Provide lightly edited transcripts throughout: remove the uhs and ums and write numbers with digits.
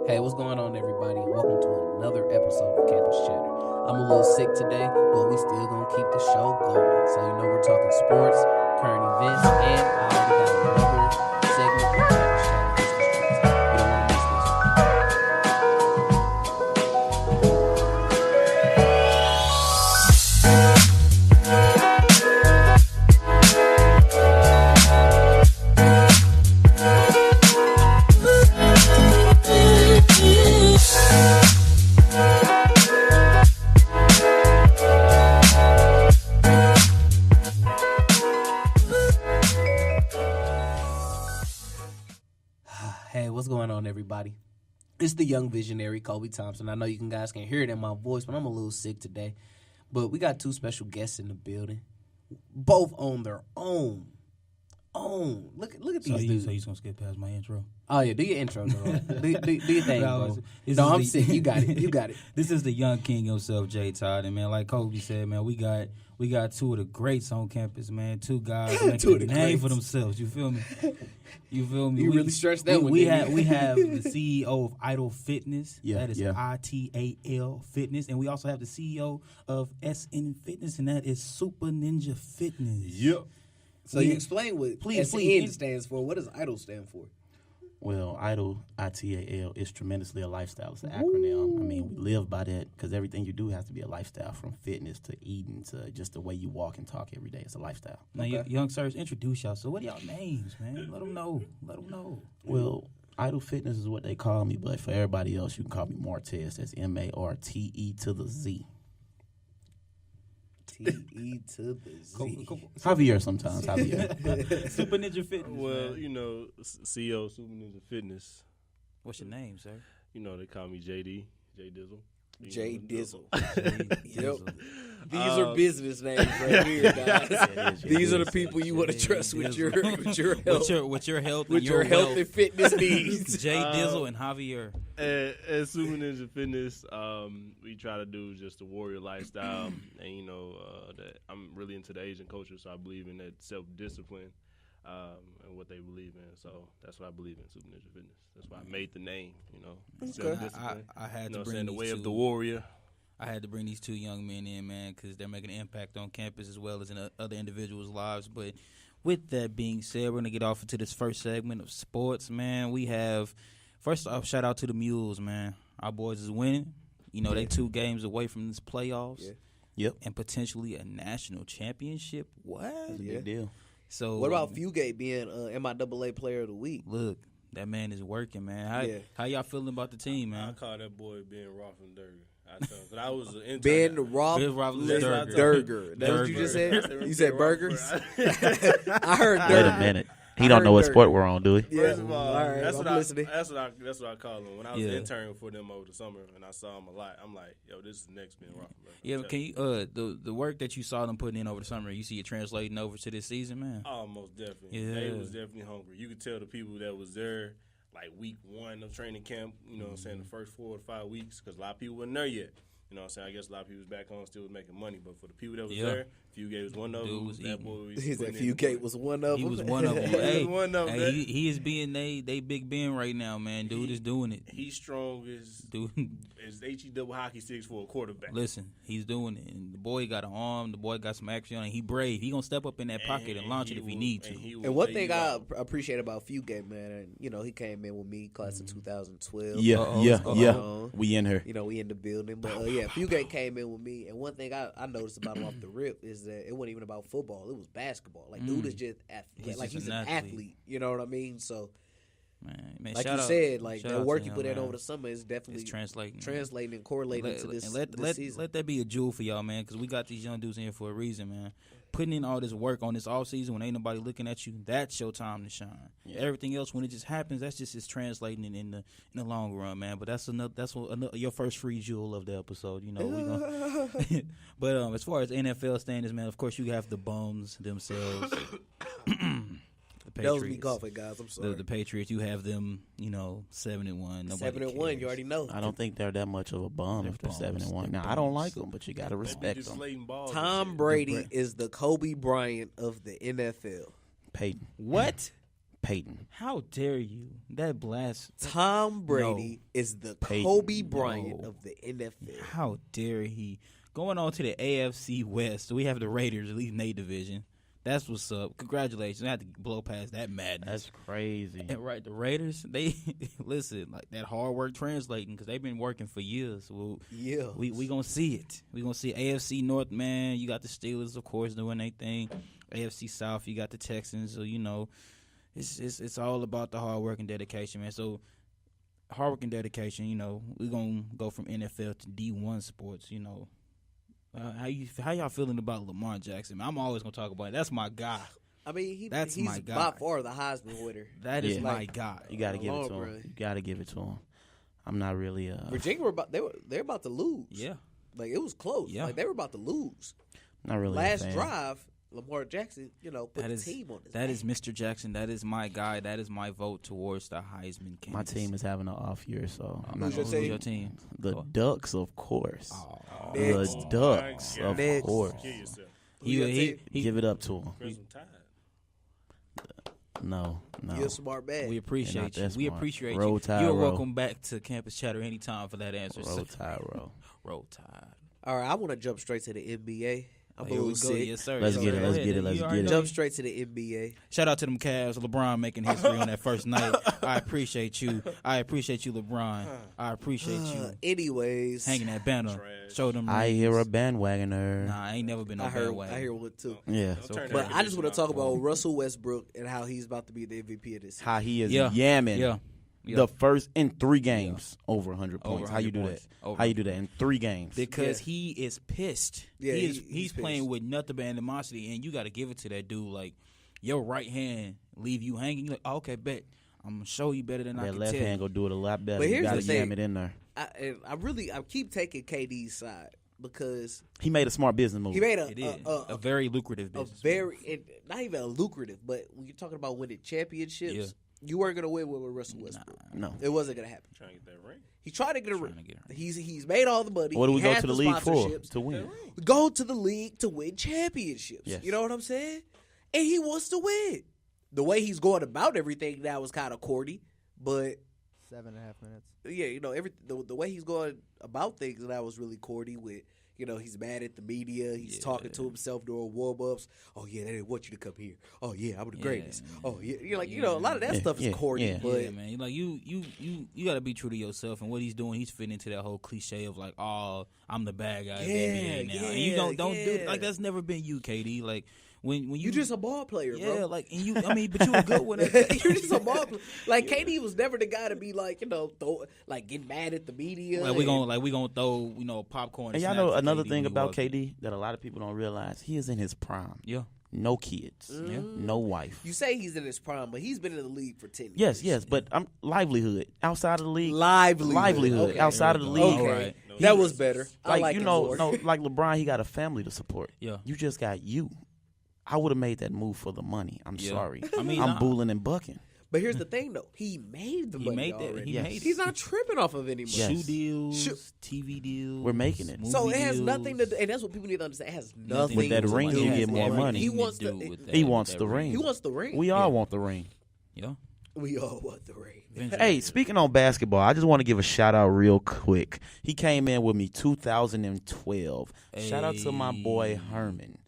Hey, what's going on, everybody? And welcome to another episode of Campus Chatter. I'm a little sick today, but we still gonna keep the show going. So you know we're talking sports, current events, and I already got another segment of Campus Chatter. It's the streets. You don't want to miss this one. Hey, what's going on, everybody? It's the young visionary, Colby Thompson. I know you guys can hear it in my voice, but I'm a little sick today. But we got two special guests in the building, both on their own. Look at these dudes. So he's going to skip past my intro? Oh, yeah, do your intro, girl. do your thing, bro. No, I'm sick. You got it. This is the young king himself, Todd. And, man, like Colby said, man, we got two of the greats on campus, man. Two guys making a name for themselves. You feel me? You really stretched that one. We have the CEO of Idol Fitness. That is yeah. ITAL Fitness. And we also have the CEO of SN Fitness, and that is Super Ninja Fitness. Yep. So you explain what SN stands for. What does IDOL stand for? Well, IDOL, ITAL, is tremendously a lifestyle. It's an acronym. I mean, we live by that because everything you do has to be a lifestyle, from fitness to eating to just the way you walk and talk every day. It's a lifestyle. Now, young sirs, introduce y'all. So what are y'all names, man? Let them know. Well, IDOL Fitness is what they call me, but for everybody else, you can call me Martez. That's MARTE to the Z. TE to the Z. Javier sometimes. Javier. Super Ninja Fitness. Well, man. you know, CEO Super Ninja Fitness. What's your name, sir? You know, they call me JD, J Dizzle. J Dizzle. Yep. These are business names right here, guys. These are the people you want to trust with your health, with your health, with your health and fitness needs. J Dizzle and Javier. At Super Ninja Fitness, we try to do just the warrior lifestyle, and you know that I'm really into the Asian culture, so I believe in that self-discipline and what they believe in. So that's what I believe in, Super Ninja Fitness. That's why I made the name. You know, self-discipline. I had you know, to bring the way two, of the warrior. I had to bring these two young men in, man, because they're making an impact on campus as well as in other individuals' lives. But with that being said, we're gonna get off into this first segment of sports, man. We have, first off, shout out to the Mules, man. Our boys is winning. You know, they 2 games away from this playoffs. Yeah. Yep. And potentially a national championship. What? That's a big deal. So what about Fugate being MIAA Player of the Week? Look, that man is working, man. How y'all feeling about the team, man? I call that boy Ben Roethlisberger. I was an intern. Ben Roethlisberger. That's what you just said? You said burgers? I heard Wait a minute. He don't know what sport we're on, do he? Yeah. First of all, right, that's what I call him. When I was interning for them over the summer and I saw him a lot, I'm like, yo, this is the next Ben Roethlisberger. Yeah, can you the work that you saw them putting in over the summer, you see it translating over to this season, man? Oh, most definitely. Yeah. They was definitely hungry. You could tell the people that was there, like week 1 of training camp, you know what I'm saying, the first 4 to 5 weeks, because a lot of people wasn't there yet. You know what I'm saying? I guess a lot of people was back home still was making money, but for the people that was there, Fugate was one of them. That boy was he said Fugate was one of them. He was one of them. He was one of them. He is being they Big Ben right now, man. Dude is doing it. He's strong as HE double hockey sticks for a quarterback. Listen, he's doing it. And the boy got an arm. The boy got some action on it. He brave. He going to step up in that pocket and launch it if he needs to. And one thing I appreciate about Fugate, man, and you know, he came in with me, class of 2012. Yeah. We in here. You know, we in the building. But Fugate came in with me, and one thing I noticed about him off the rip is that it wasn't even about football. It was basketball. Like, dude is just he's an athlete. You know what I mean? So, man, like you said, like the work you put in over the summer is definitely translating and correlating to this season. Let that be a jewel for y'all, man, because we got these young dudes in here for a reason, man. Putting in all this work on this off season when ain't nobody looking at you, that's your time to shine. Yeah. Everything else, when it just happens, that's just it's translating in the long run, man. But that's your first free jewel of the episode, you know. We gonna but as far as NFL standards, man, of course you have the bums themselves. That was me coughing, guys. I'm sorry. The Patriots, you have them, 7-1. 7-1, you already know. I don't think they're that much of a bum if they're 7-1. Now, I don't like them, but you got to respect them. Tom Brady is the Kobe Bryant of the NFL. Peyton. What? Peyton. How dare you? That blast. Tom Brady is the Kobe Bryant of the NFL. How dare he? Going on to the AFC West, we have the Raiders leading their division. That's what's up. Congratulations. I had to blow past that madness. That's crazy. And right, the Raiders, they listen, like that hard work translating because they've been working for years. Well, Yeah. we gonna see it. We gonna see AFC North, man. You got the Steelers, of course, doing their thing. AFC South, you got the Texans. So it's all about the hard work and dedication, man. So hard work and dedication. We're gonna go from NFL to D1 sports. How y'all feeling about Lamar Jackson? I'm always gonna talk about it. That's my guy. I mean, he's my guy. by far the Heisman winner. That is my guy. You got to give it to him. You got to give it to him. I'm not really. Virginia they're about to lose. Yeah, like it was close. Yeah, like they were about to lose. Not really. Last drive, Lamar Jackson, put the team on his That back. is Mr. Jackson. That is my guy. That is my vote towards the Heisman candidate. My team is having an off year, so I'm Who's not your team? The Ducks, of course. Next. The Ducks, of Next. course. Kill yourself. He Give it up to him. Crimson Tide. No. You're a smart man. We appreciate you. that We smart. appreciate Roll you. Tide, You're roll. welcome back to Campus Chatter anytime for that answer. Roll Tide, roll. Roll Tide. All right, I want to jump straight to the NBA. I'm a Here we little go. sick. Yes, sir. Let's Yes, get sir. it, Go let's ahead. get it, let's You get already it. know. Jump straight to the NBA. Shout out to them Cavs. LeBron making history on that first night. I appreciate you. I appreciate you, LeBron. I appreciate you Anyways, hanging that banner. Show them. I rings. hear a bandwagoner. Nah, I ain't never been no I hear bandwagon. one too. Yeah. Don't turn But that I just want to talk condition about Russell Westbrook and how he's about to be the MVP of this season. How he is Yeah. yamming. Yeah. The first in 3 games over 100 Over points. How you 100 do points. that? Over How you do that in 3 games? Because Yeah. he is pissed. Yeah, he's he's playing pissed. with nothing but animosity, and you got to give it to that dude. Like, your right hand leave you hanging. You're like, oh, okay, bet. I'm going to show you better than I That can left tell. hand go do it a lot better. But You here's got the to thing. yam it in there. I keep taking KD's side because He made a smart business move. he made It is a very lucrative a business. not even a lucrative, but when you're talking about winning championships, Yeah. you weren't gonna win with Russell Westbrook. No. It wasn't gonna happen. Trying to get that ring. He tried to get a Trying ring. to get a ring. He's made all the money. What do we He go has to the league for? sponsorships. To win. We go to the league to win championships. Yes. You know what I'm saying? And he wants to win. The way he's going about everything now is kind of corny, but 7.5 minutes. yeah, the way he's going about things now was really corny. With he's mad at the media. He's talking to himself during warm-ups. Oh yeah, they didn't want you to come here. Oh yeah, I'm the greatest. Oh yeah, you're like a lot of that stuff is corny. yeah. But Yeah, man. Like you got to be true to yourself, and what he's doing, he's fitting into that whole cliche of like, oh, I'm the bad guy in the NBA now, and you don't do like that's never been you, KD. Like when you you're just a ball player, bro. yeah, like and you, I mean, but you a good one. You're just a ball player. Like KD was never the guy to be like get mad at the media. Like we gonna throw popcorn. And y'all snacks know at another KD thing when he about walk in. KD that a lot of people don't realize. He is in his prime. Yeah. No kids. Yeah. No wife. You say he's in his prime, but he's been in the league for 10 years. Yes, but I'm livelihood outside of the league. Livelihood. Okay. Outside of the league. Okay. Right. That was better. I like you it know, more. no, like LeBron, he got a family to support. Yeah. You just got you. I would have made that move for the money. I'm Yeah. sorry. I mean, I'm nah. bulling and bucking. But here's the thing, though. He made the He money made that. already. He Yes. made it. He's not tripping off of any money. Yes. Shoe deals, Shoe- TV deals. We're making it. So movie it has deals. nothing to do, and that's what people need to understand. It has nothing With that to ring, do you with get more everything. money. He wants to do the with He that- wants that the ring. he wants the ring. We all want the ring. Yeah. We all want the ring. Eventually. Hey, speaking on basketball, I just want to give a shout out real quick. He came in with me 2012. Shout out to my boy Herman.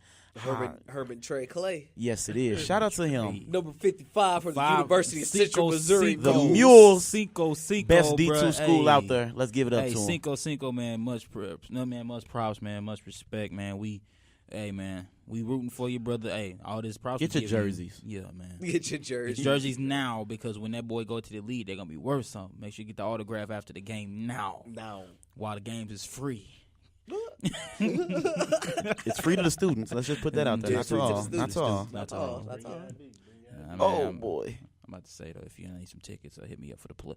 Herman Trey Clay. Yes, it is. Shout out to him. Number 55 for the Five- University of Cinco, Central Missouri. The Cinco. Mules. Cinco, Best D2 bruh. school Hey. out there. Let's give it up Hey, to him. Cinco, man, much props, man, much respect, man. We rooting for you, brother. Hey, all this props. Get we your giving you. jerseys. Yeah, man. Get your It's jersey. jerseys now because when that boy go to the league, they're gonna be worth something. Make sure you get the autograph after the game now, Now. while the games is free. It's free to the students. Let's just put that out there. Yeah, That's free to the all. students. That's all. That's all. That's all. Oh, boy. I'm about to say though, if you need some tickets, hit me up for the play.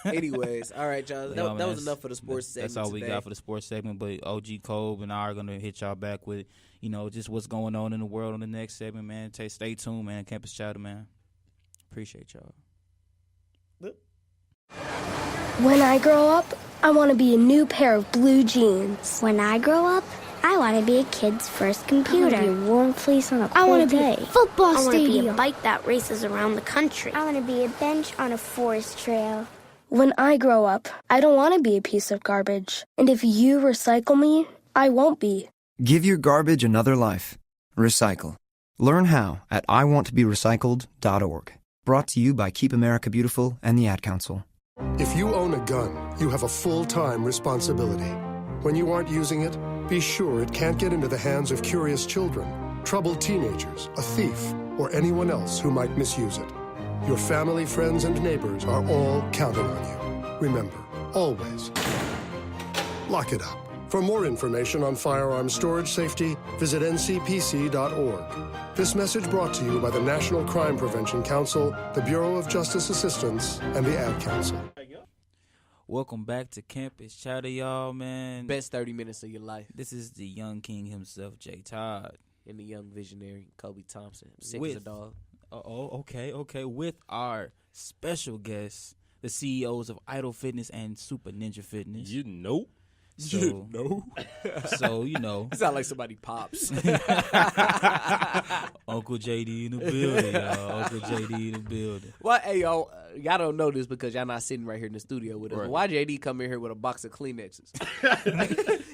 Anyways, all right, y'all. That was that's- enough for the sports segment. That's all we today. got for the sports segment. But OG Colby and I are gonna hit y'all back with, just what's going on in the world on the next segment, man. Stay tuned, man. Campus Chatter, man. Appreciate y'all. When I grow up, I want to be a new pair of blue jeans. When I grow up, I want to be a kid's first computer. I want to be a warm fleece on a I want cold to be day. a football I want to be a stadium. bike that races around the country. I want to be a bench on a forest trail. When I grow up, I don't want to be a piece of garbage. And if you recycle me, I won't be. Give your garbage another life. Recycle. Learn how at iwanttoberecycled.org. Brought to you by Keep America Beautiful and the Ad Council. If you own a gun, you have a full-time responsibility. When you aren't using it, be sure it can't get into the hands of curious children, troubled teenagers, a thief, or anyone else who might misuse it. Your family, friends, and neighbors are all counting on you. Remember, always, lock it up. For more information on firearm storage safety, visit ncpc.org. This message brought to you by the National Crime Prevention Council, the Bureau of Justice Assistance, and the Ad Council. Welcome back to Campus Chatter, y'all, man. Best 30 minutes of your life. This is the young king himself, J. Todd. And the young visionary, Colby Thompson. Sick With- as a dog. Okay. With our special guests, the CEOs of Idol Fitness and Super Ninja Fitness. You know. So, So, you know. You sound like somebody pops. Uncle JD in the building, y'all. Uncle JD in the building. Well, hey, y'all don't know this because y'all not sitting right here in the studio with us. Right. But why JD come in here with a box of Kleenexes?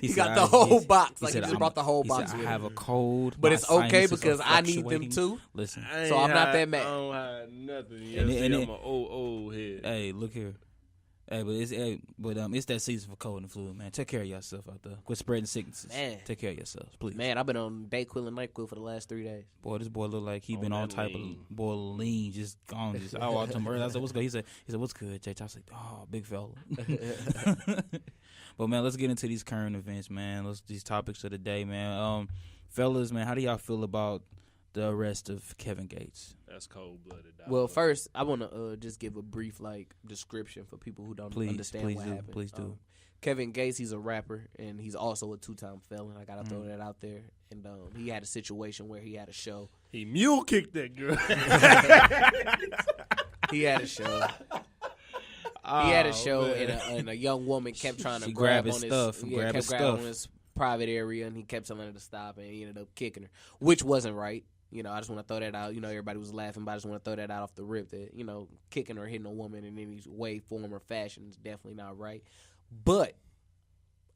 He said, got the whole box. Like, he said, just brought the whole he box said, with I have him. a cold. But my it's okay sinuses because are I need them fluctuating. too. Listen. So I'm not that mad. I don't have nothing. You And see, it- I'm an old head. Hey, look here. Hey, but it's that season for cold and flu, man. Take care of yourself out there. Quit spreading sicknesses. Man. Take care of yourselves, please. Man, I've been on Dayquil and NyQuil for the last 3 days. Boy, this boy look like he been On on that type lean. of boy lean, just gone. Just I walked him earlier. I said, "What's good?" He said, "What's good?" Jay, I was like, "Oh, big fella." But man, let's get into these current events, man. These topics of the day, man. Fellas, man, how do y'all feel about the arrest of Kevin Gates? That's cold-blooded. dog. Well, first, I want to just give a brief description for people who don't understand what happened. Please do. Kevin Gates, he's a rapper, and he's also a 2-time felon. I got to throw that out there. And he had a situation where he had a show. he mule kicked that girl. He had a show. He had a show, and a young woman kept trying to She grab grabbed his on stuff his, and yeah, grabbed kept his grabbing stuff. on his private area, and he kept telling her to stop, and he ended up kicking her, which wasn't right. You know, I just want to throw that out. You know, everybody was laughing, but I just want to throw that out off the rip that, you know, kicking or hitting a woman in any way, form, or fashion is definitely not right. But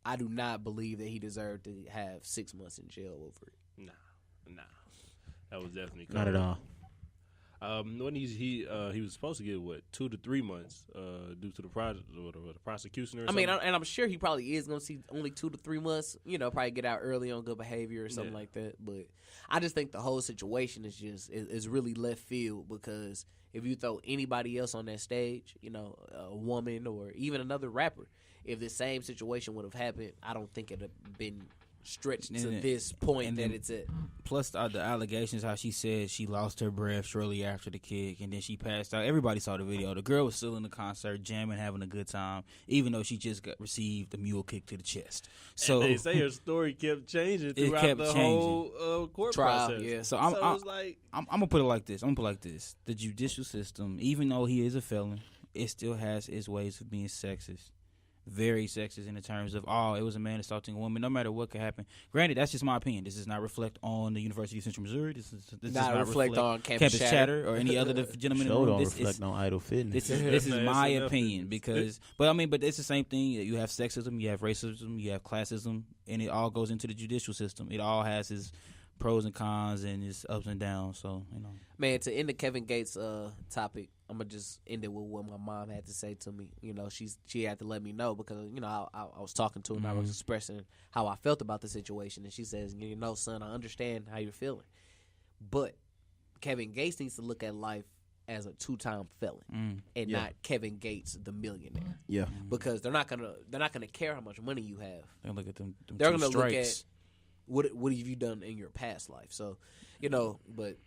I do not believe that he deserved to have 6 months in jail over it. Nah. That was definitely Not at all. When he was supposed to get 2 to 3 months due to the prosecution or I something. mean, and I'm sure he probably is going to see only 2 to 3 months, you know, probably get out early on good behavior or something like that. But I just think the whole situation is just is really left field because if you throw anybody else on that stage, you know, a woman or even another rapper, if the same situation would have happened, I don't think it would have been stretched to this point that it's at. Plus the allegations, how she said she lost her breath shortly after the kick, and then she passed out. Everybody saw the video. The girl was still in the concert, jamming, having a good time, even though she just received a mule kick to the chest. So and they say her story kept changing throughout kept the changing. whole court Trial, process. yeah. So it's like I'm gonna put it like this. The judicial system, even though he is a felon, it still has its ways of being sexist. Very sexist in the terms of, it was a man assaulting a woman, no matter what could happen. Granted, that's just my opinion. This does not reflect on the University of Central Missouri. This does not reflect on Campus Chatter or any other gentlemen in the Show room. don't This reflect is, on Idol Fitness. this is No, my it's opinion enough. because, but it's the same thing. You have sexism, you have racism, you have classism, and it all goes into the judicial system. It all has its pros and cons and its ups and downs. So, you know. Man, to end the Kevin Gates topic, I'm gonna just end it with what my mom had to say to me. You know, she had to let me know because you know I was talking to her and I was expressing how I felt about the situation, and she says, "You know, son, I understand how you're feeling, but Kevin Gates needs to look at life as a 2-time felon and not Kevin Gates, the millionaire, Yeah. because they're not gonna care how much money you have. They look at them They're two gonna look strikes. at what have you done in your past life. So, you know, but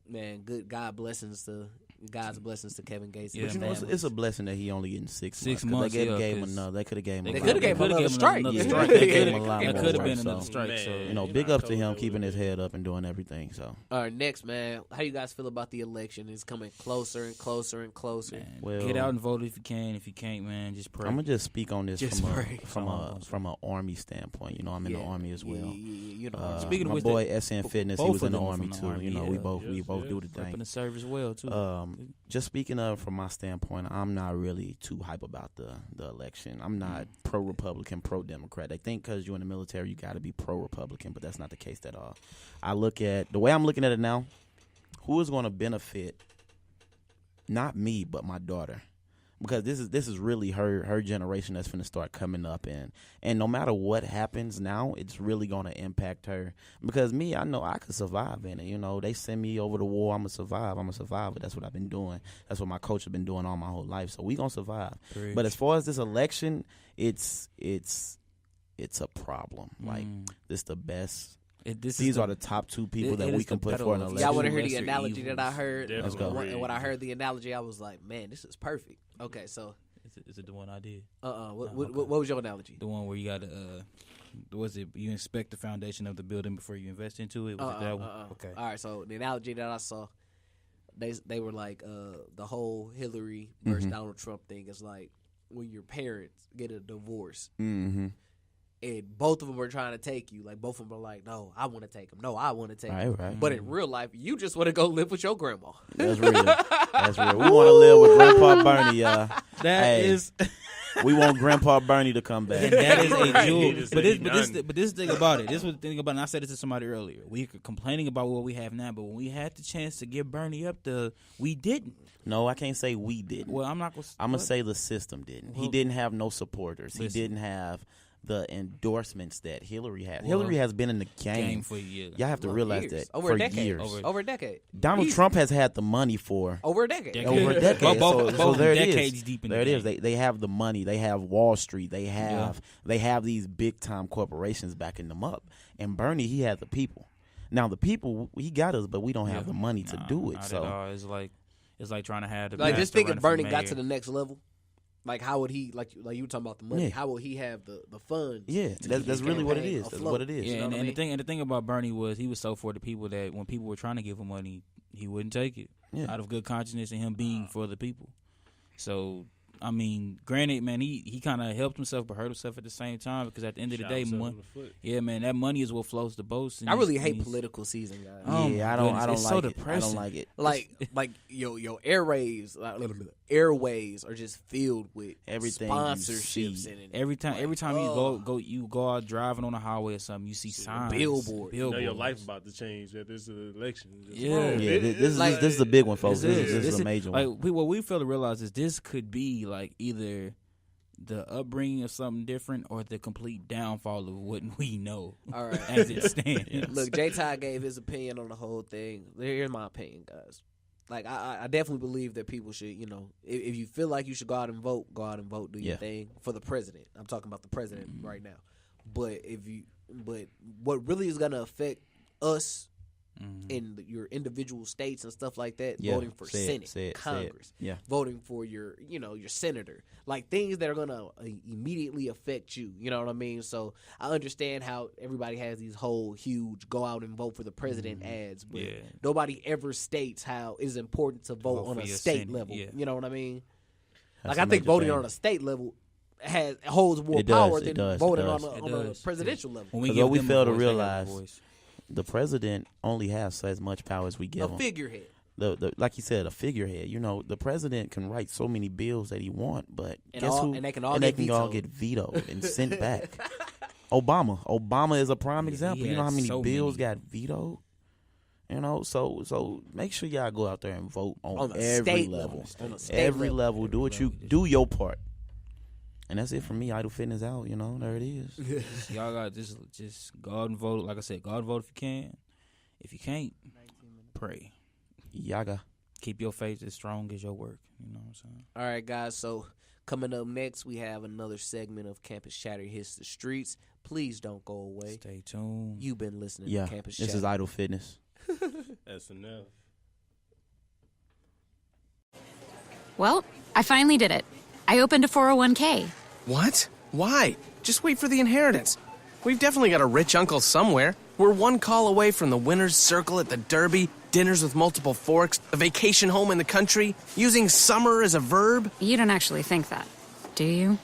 man, good God blessings to God's blessings to Kevin Gates. Yeah, But you know, it's a blessing that he only getting 6 months. 6 months. They yeah, gave him another. They could have gave him. They could have gave him another strike. They They gave him a lot That more. could have been so, another strike. So you know, big ups to him keeping his head up and doing everything. So. All right, next, man. How you guys feel about the election? It's coming closer and closer and closer. man, Well, get out and vote if you can. If you can't, man, just pray. I'm gonna just speak on this Just pray. from an Army standpoint. You know, I'm in the Army as well. You know, Speaking of my which, boy SN Fitness, he both was of in the them Army from the too. Army, You know, yeah. we both do the Repping thing. the service well too. Just speaking of from my standpoint, I'm not really too hype about the election. I'm not pro-Republican, pro-Democrat. They think because you're in the military, you got to be pro-Republican, but that's not the case at all. I look at the way I'm looking at it now. Who is going to benefit? Not me, but my daughter. Because this is really her generation that's finna start coming up, and no matter what happens now, it's really gonna impact her. Because me, I know I could survive in it. You know, they send me over the war, I'ma survive. I'm a survivor. That's what I've been doing. That's what my coach has been doing all my whole life. So we gonna survive. Preach. But as far as this election, it's a problem. Like this the best. These are the top 2 people that we can put for an election. Y'all want to hear the Lesser analogy evils. that I heard? Let's go. And when I heard the analogy, I was like, man, this is perfect. Okay, so. Is it the one I did? What was your analogy? The one where you got to, was it you inspect the foundation of the building before you invest into it? Was it that one? Okay. All right, so the analogy that I saw, they were like, the whole Hillary versus Donald Trump thing is like when your parents get a divorce. Mm-hmm. And both of them are trying to take you. Like, both of them are like, no, I want to take him. No, I want to take him. Right. But in real life, you just want to go live with your grandma. That's real. That's real. We want to live with Grandpa Bernie, y'all. That is. We want Grandpa Bernie to come back. And that is a Right. jewel. Just But say this thing about it. This was the thing about it. And I said it to somebody earlier. We were complaining about what we have now, but when we had the chance to give Bernie up, we didn't. No, I can't say we didn't. Well, I'm not going to. I'm going to say the system didn't. He didn't have no supporters. He didn't have the endorsements that Hillary had. Hillary has been in the game for years. Y'all have to realize years. that Over for a decade. years. Over a decade. Donald Trump has had the money for Over a decade. over a decade. Both so there it decades is. deep in there the it is. game. They have the money. They have Wall Street. They have these big time corporations backing them up. And Bernie, he had the people. Now the people, he got us, but we don't have the money to do it. Not So at all. It's like trying to have the Like, just think if master running Bernie for got mayor. to the next level. Like, how would he, like you were talking about the money, Yeah. how would he have the funds? yeah, to that's keep his really what it campaign is. That's afloat? what it is. Yeah, You know and, what I and mean? the thing about Bernie was he was so for the people that when people were trying to give him money, he wouldn't take it out of good consciousness and him being for the people. So, I mean, granted, man, he kind of helped himself but hurt himself at the same time because at the end of the Shot day, himself in the foot. yeah, man, that money is what floats the boats. And I really these- hate these- political season, guys. Oh, yeah, my I don't goodness. It's like so it. I depressing. don't like it. Like your airways are just filled with Everything you sponsorships see. and Every time you go out driving on the highway or something, you see signs, billboards. You know your life about to change at this election. Just Yeah. wrong. Yeah, this like- is a big one, folks. This This is a major one. Like what we fail to realize is this could be like either the upbringing of something different or the complete downfall of what we know. All right. as it stands. Look, J. Todd gave his opinion on the whole thing. Here's my opinion, guys. Like, I definitely believe that people should, you know, if you feel like you should go out and vote, do your thing for the president. I'm talking about the president right now. But what really is gonna affect us in your individual states and stuff like that, voting for Senate, Congress, voting for your senator, like things that are gonna immediately affect you. You know what I mean? So I understand how everybody has these whole huge go out and vote for the president ads, but nobody ever states how it's important to vote on a state Senate, level. yeah. You know what I mean? That's Like, I a think major voting thing. on a state level holds more It does, power it than does, it voting does. on a presidential level. When we 'Cause give what we them a fail to voice, they got a realize- voice. The president only has as much power as we give A him. figurehead. The like you said, a figurehead. You know, the president can write so many bills that he want, but And guess all- who? and they can all they get can all vetoed. get vetoed and sent back. Obama is a prime example. he You know how had many so bills many. got vetoed? You know, so make sure y'all go out there and vote on a every state level. level. On a state Every level. level. Do your part. And that's it for me. Idle Fitness out. You know, there it is. Y'all got just go out and vote. Like I said, go out and vote if you can. If you can't, pray. Yaga. Keep your faith as strong as your work. You know what I'm saying? All right, guys. So coming up next, we have another segment of Campus Chatter Hits the Streets. Please don't go away. Stay tuned. You've been listening Yeah. to Campus This Chatter. is Idle Fitness. SNL. Well, I finally did it. I opened a 401k. What? Why? Just wait for the inheritance. We've definitely got a rich uncle somewhere. We're one call away from the winner's circle at the Derby, dinners with multiple forks, a vacation home in the country, using summer as a verb. You don't actually think that, do you?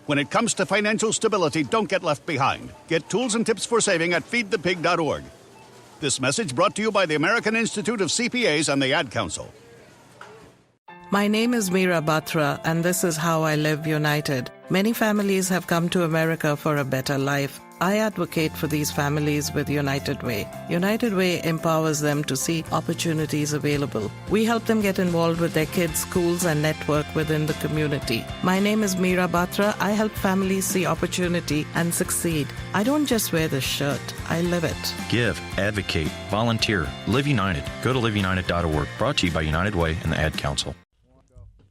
When it comes to financial stability, don't get left behind. Get tools and tips for saving at feedthepig.org. This message brought to you by the American Institute of CPAs and the Ad Council. My name is Meera Batra, and this is How I Live United. Many families have come to America for a better life. I advocate for these families with United Way. United Way empowers them to see opportunities available. We help them get involved with their kids' schools and network within the community. My name is Meera Batra. I help families see opportunity and succeed. I don't just wear the shirt, I live it. Give, advocate, volunteer, Live United. Go to liveunited.org. Brought to you by United Way and the Ad Council.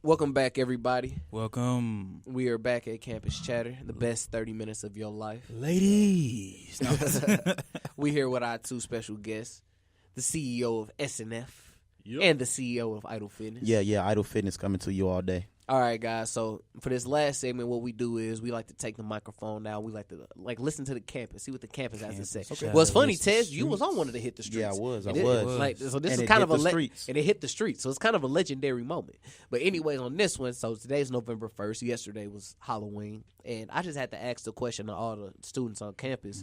Welcome back, everybody. Welcome. We are back at Campus Chatter, the best 30 minutes of your life. Ladies. We here with our two special guests, the CEO of SNF and the CEO of Idle Fitness. Yeah, Idle Fitness coming to you all day. All right, guys. So for this last segment, what we do is we like to take the microphone now. We like to listen to the campus, see what the campus has to say. Okay. Well, it's funny, Tez, you was on one of the Hit the Streets. Yeah, I was. So this is kind of and it hit the streets. So it's kind of a legendary moment. But anyways, on this one, so today's November 1st. Yesterday was Halloween, and I just had to ask the question to all the students on campus: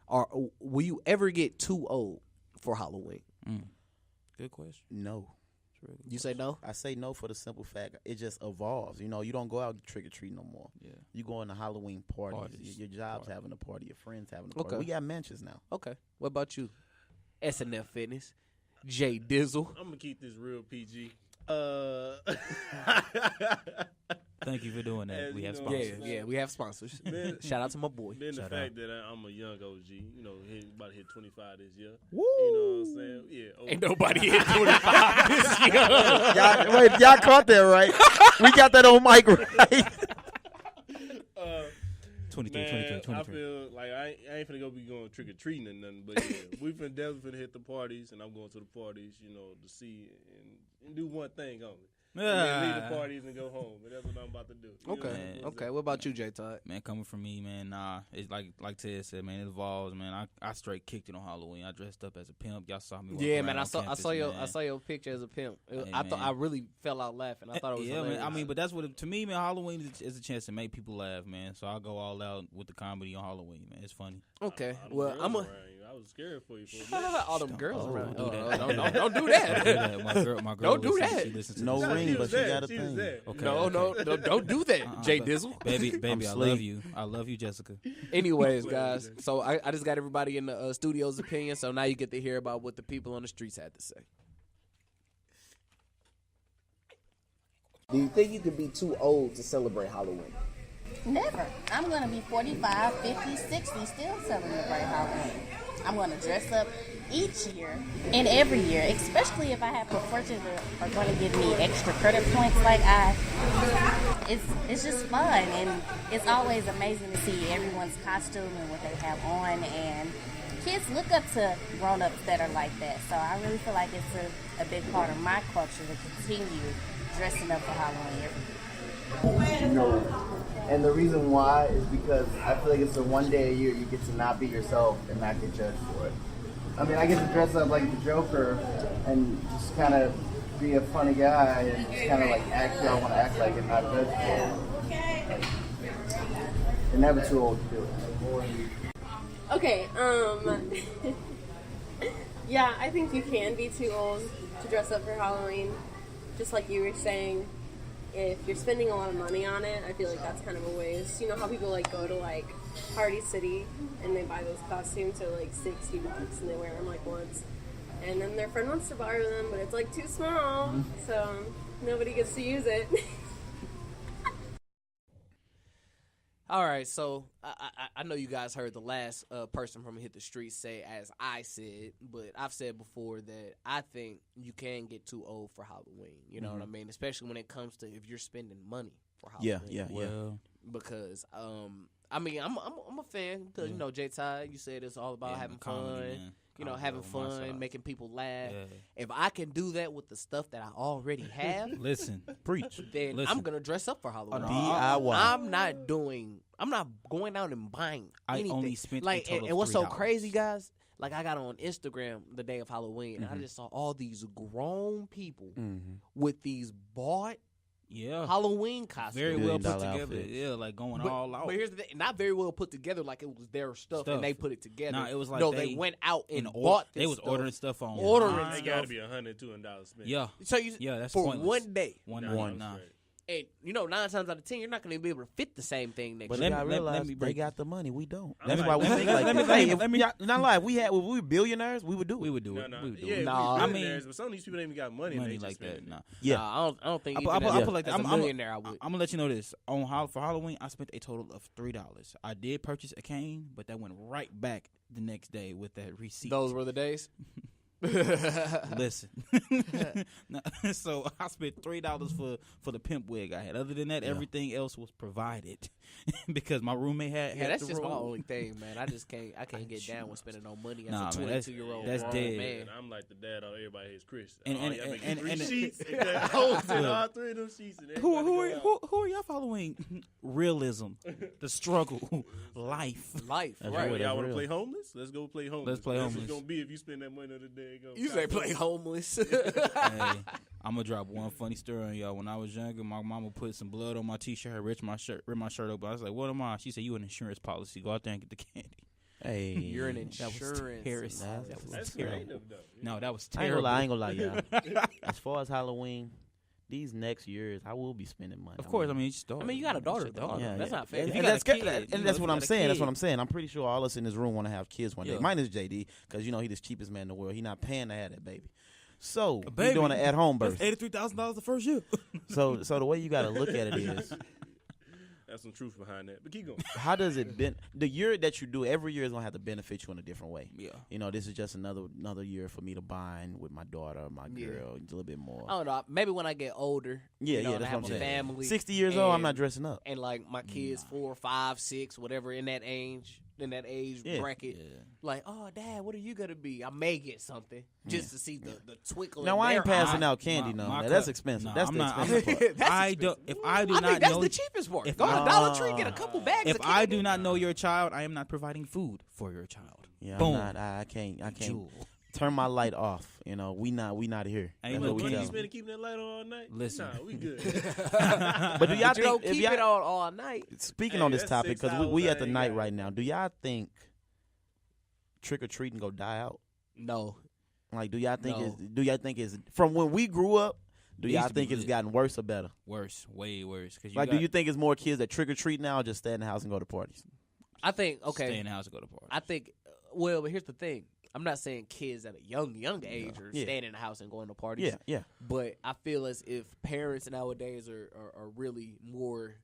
will you ever get too old for Halloween? Good question. No. You say no? I say no for the simple fact it just evolves. You know, you don't go out trick or treat no more. Yeah. You go into Halloween parties. Your job's having a party. Your friends having a party. We got mansions now. Okay. What about you? SNF Fitness. J Dizzle. I'm gonna keep this real PG. Thank you for doing that. We have sponsors. Yeah, we have sponsors. Shout out to my boy. Then the fact that I'm a young OG, about to hit 25 this year. Woo! You know what I'm saying? Yeah. Ain't nobody hit 25 this year. Y'all caught that right. We got that on mic right. 23. I feel like I ain't finna go be going trick or treating or nothing, but yeah, we definitely finna hit the parties, and I'm going to the parties, to see and do one thing only. And then leave the parties and go home, and that's what I'm about to do. Okay. What about you, J Todd? Man, coming from me, man, it's like Ted said, man, it evolves, man. I straight kicked it on Halloween. I dressed up as a pimp. Y'all saw me. Yeah, man. I saw your picture as a pimp. I really fell out laughing. I thought it was hilarious. Man. I mean, but that's what to me, man. Halloween is a chance to make people laugh, man. So I'll go all out with the comedy on Halloween, man. It's funny. Okay. I was scared for you for a minute. All them girls around. Don't do that. My girl don't do that. She listens to no ring, but she got a thing. Okay, no, don't do that, Jay Dizzle. Baby, I love you. I love you, Jessica. Anyways, guys, so I just got everybody in the studio's opinion, so now you get to hear about what the people on the streets had to say. Do you think you could be too old to celebrate Halloween? Never. I'm going to be 45, 50, 60, still celebrate Halloween. I'm going to dress up each year and every year, especially if I have professors that are going to give me extra credit points it's just fun, and it's always amazing to see everyone's costume and what they have on, and kids look up to grown-ups that are like that, so I really feel like it's a big part of my culture to continue dressing up for Halloween every year. And the reason why is because I feel like it's the one day a year you get to not be yourself and not get judged for it. I mean, I get to dress up like the Joker and just kind of be a funny guy and just kind of like act how I want to act like and not judged for it. You're never too old to do it. Okay, yeah, I think you can be too old to dress up for Halloween. Just like you were saying, if you're spending a lot of money on it, I feel like that's kind of a waste. You know how people go to Party City and they buy those costumes for $60 and they wear them once, and then their friend wants to borrow them, but it's too small, so nobody gets to use it. All right, so I know you guys heard the last person from Hit the Streets say as I said, but I've said before that I think you can get too old for Halloween. You know what I mean? Especially when it comes to if you're spending money for Halloween. Yeah. Because I mean, I'm a fan because J Todd, you said it's all about having comedy, fun. having fun, making people laugh. Yeah. If I can do that with the stuff that I already have, preach. Then I'm gonna dress up for Halloween. DIY. I'm not going out and buying anything. I only spent like, a total and what's so $3. crazy, guys? Like, I got on Instagram the day of Halloween, and I just saw all these grown people with these bought Halloween costumes. Very well put together. Outfits. Yeah, like going all out. But here's the thing. Not very well put together like it was their stuff. And they put it together. Nah, it was like they went out and bought this They was stuff. ordering stuff on. They got to be $100, $200 spent. Yeah. So that's for pointless. one day. One night. And 9 times out of 10, you're not going to be able to fit the same thing next year. But you gotta realize they got the money. We don't. That's why we think not lie. If we were billionaires, we would do it. We would do it. I mean, but some of these people ain't even got money like that. Nah. Yeah, I don't think. I put like as a millionaire, I would. I'm gonna let you know this. For Halloween, I spent a total of $3. I did purchase a cane, but that went right back the next day with that receipt. Those were the days. Listen, so I spent $3 for the pimp wig I had. Other than that, everything else was provided because my roommate had. That's just my only thing, man. I can't get down with spending no money as a 22-year-old. That's dead. Man. I'm like the dad of everybody hates Chris. And sheets. All 3 of them sheets. Who are y'all following? Realism, the struggle, life. Right. Y'all want to play homeless? Let's go play homeless. Let's play homeless. It's gonna be if you spend that money on the day. You say play homeless. Hey, I'm gonna drop one funny story on y'all. When I was younger, my mama put some blood on my t-shirt, ripped my shirt open. I was like, "What am I?" She said, "You an insurance policy. Go out there and get the candy." Hey, you're an insurance. That's creative, though. No, that was terrible. I ain't gonna lie, y'all. As far as Halloween, these next years, I will be spending money. Of course, you got a daughter, though. Yeah, that's not fair. And that's what I'm saying. That's what I'm saying. I'm pretty sure all us in this room want to have kids one day. Mine is JD because he the cheapest man in the world. He not paying to have that baby. So we doing an at-home birth. That's $83,000 the first year. So the way you got to look at it is. That's some truth behind that. But keep going. How does it the year that you do every year is gonna have to benefit you in a different way. Yeah. This is just another year for me to bind with my daughter, my girl, a little bit more. I don't know. Maybe when I get older. That's what I'm saying. Family. 60 years old, I'm not dressing up. And like my kids, 4, 5, 6, whatever in that age. Bracket, like, oh, Dad, what are you gonna be? I may get something just to see the twinkle. Now I ain't passing out candy, that's expensive. That's the expensive part. If I do not know, that's the cheapest part. Go to Dollar Tree, get a couple bags. If I do not know your child, I am not providing food for your child. Yeah, boom. I can't. Turn my light off. We not here. Ain't no money spent keeping that light on all night. Listen, nah, we good. But do y'all think keep it on all night? Speaking on this topic, because we at the night right now. Do y'all think trick or treating go die out? No. Like, do y'all think it's from when we grew up? Do y'all think it's gotten worse or better? Worse, way worse. Do you think it's more kids that trick or treat now, or just stay in the house and go to parties? I think stay in the house and go to parties. I think. Well, but here's the thing. I'm not saying kids at a young age are staying in the house and going to parties. Yeah. But I feel as if parents nowadays are really more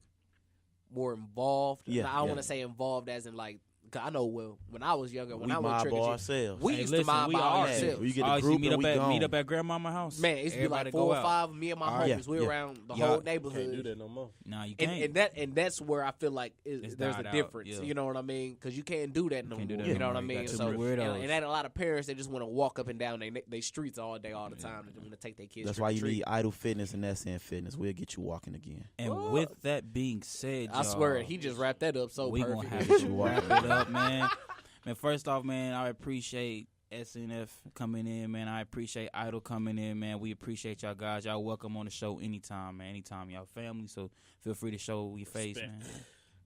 involved. Yeah. I don't want to say involved as in like. Cause I know when I was younger, when I was trick or treat, we used to mob by ourselves. You get a group meet up at grandmama's house. Man, it used to be like 4 or 5 of me and my homies. We were around the whole neighborhood. Can't do that no more. Nah, you can't. And that's where I feel like there's a difference. You know what I mean? Because you can't do that no more. You know what I mean? So and that a lot of parents, they just want to walk up and down they streets all day, all the time. They want to take their kids. That's why you need Idle Fitness and SN Fitness. We'll get you walking again. And with that being said, I swear he just wrapped that up so perfect. We gonna have you wrap it up, man. Man, first off, man, I appreciate SNF coming in, man. I appreciate Idol coming in, man. We appreciate y'all guys. Y'all welcome on the show anytime, man. Anytime y'all family, so feel free to show your face, man.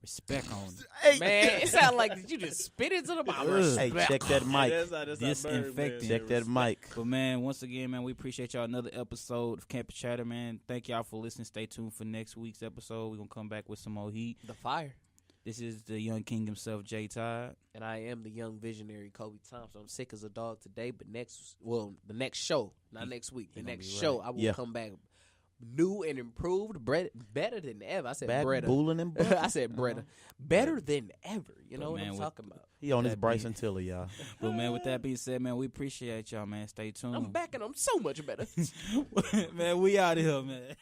Respect on it. Hey, man, it sounded like you just spit into the mouth. Hey, check that mic. Disinfecting. Check that mic. But, man, once again, man, we appreciate y'all. Another episode of Campus Chatter, man. Thank y'all for listening. Stay tuned for next week's episode. We're going to come back with some more heat. The fire. This is the young king himself, J. Todd. And I am the young visionary, Colby Thompson. I'm sick as a dog today, but the next show, not next week, the next show, I will come back new and improved, better than ever. I said Bretta. I said Bretta. Better than ever. You know what I'm talking about. He on his Bryson Tiller, y'all. But, man, with that being said, man, we appreciate y'all, man. Stay tuned. I'm back and I'm so much better. Man, we out of here, man.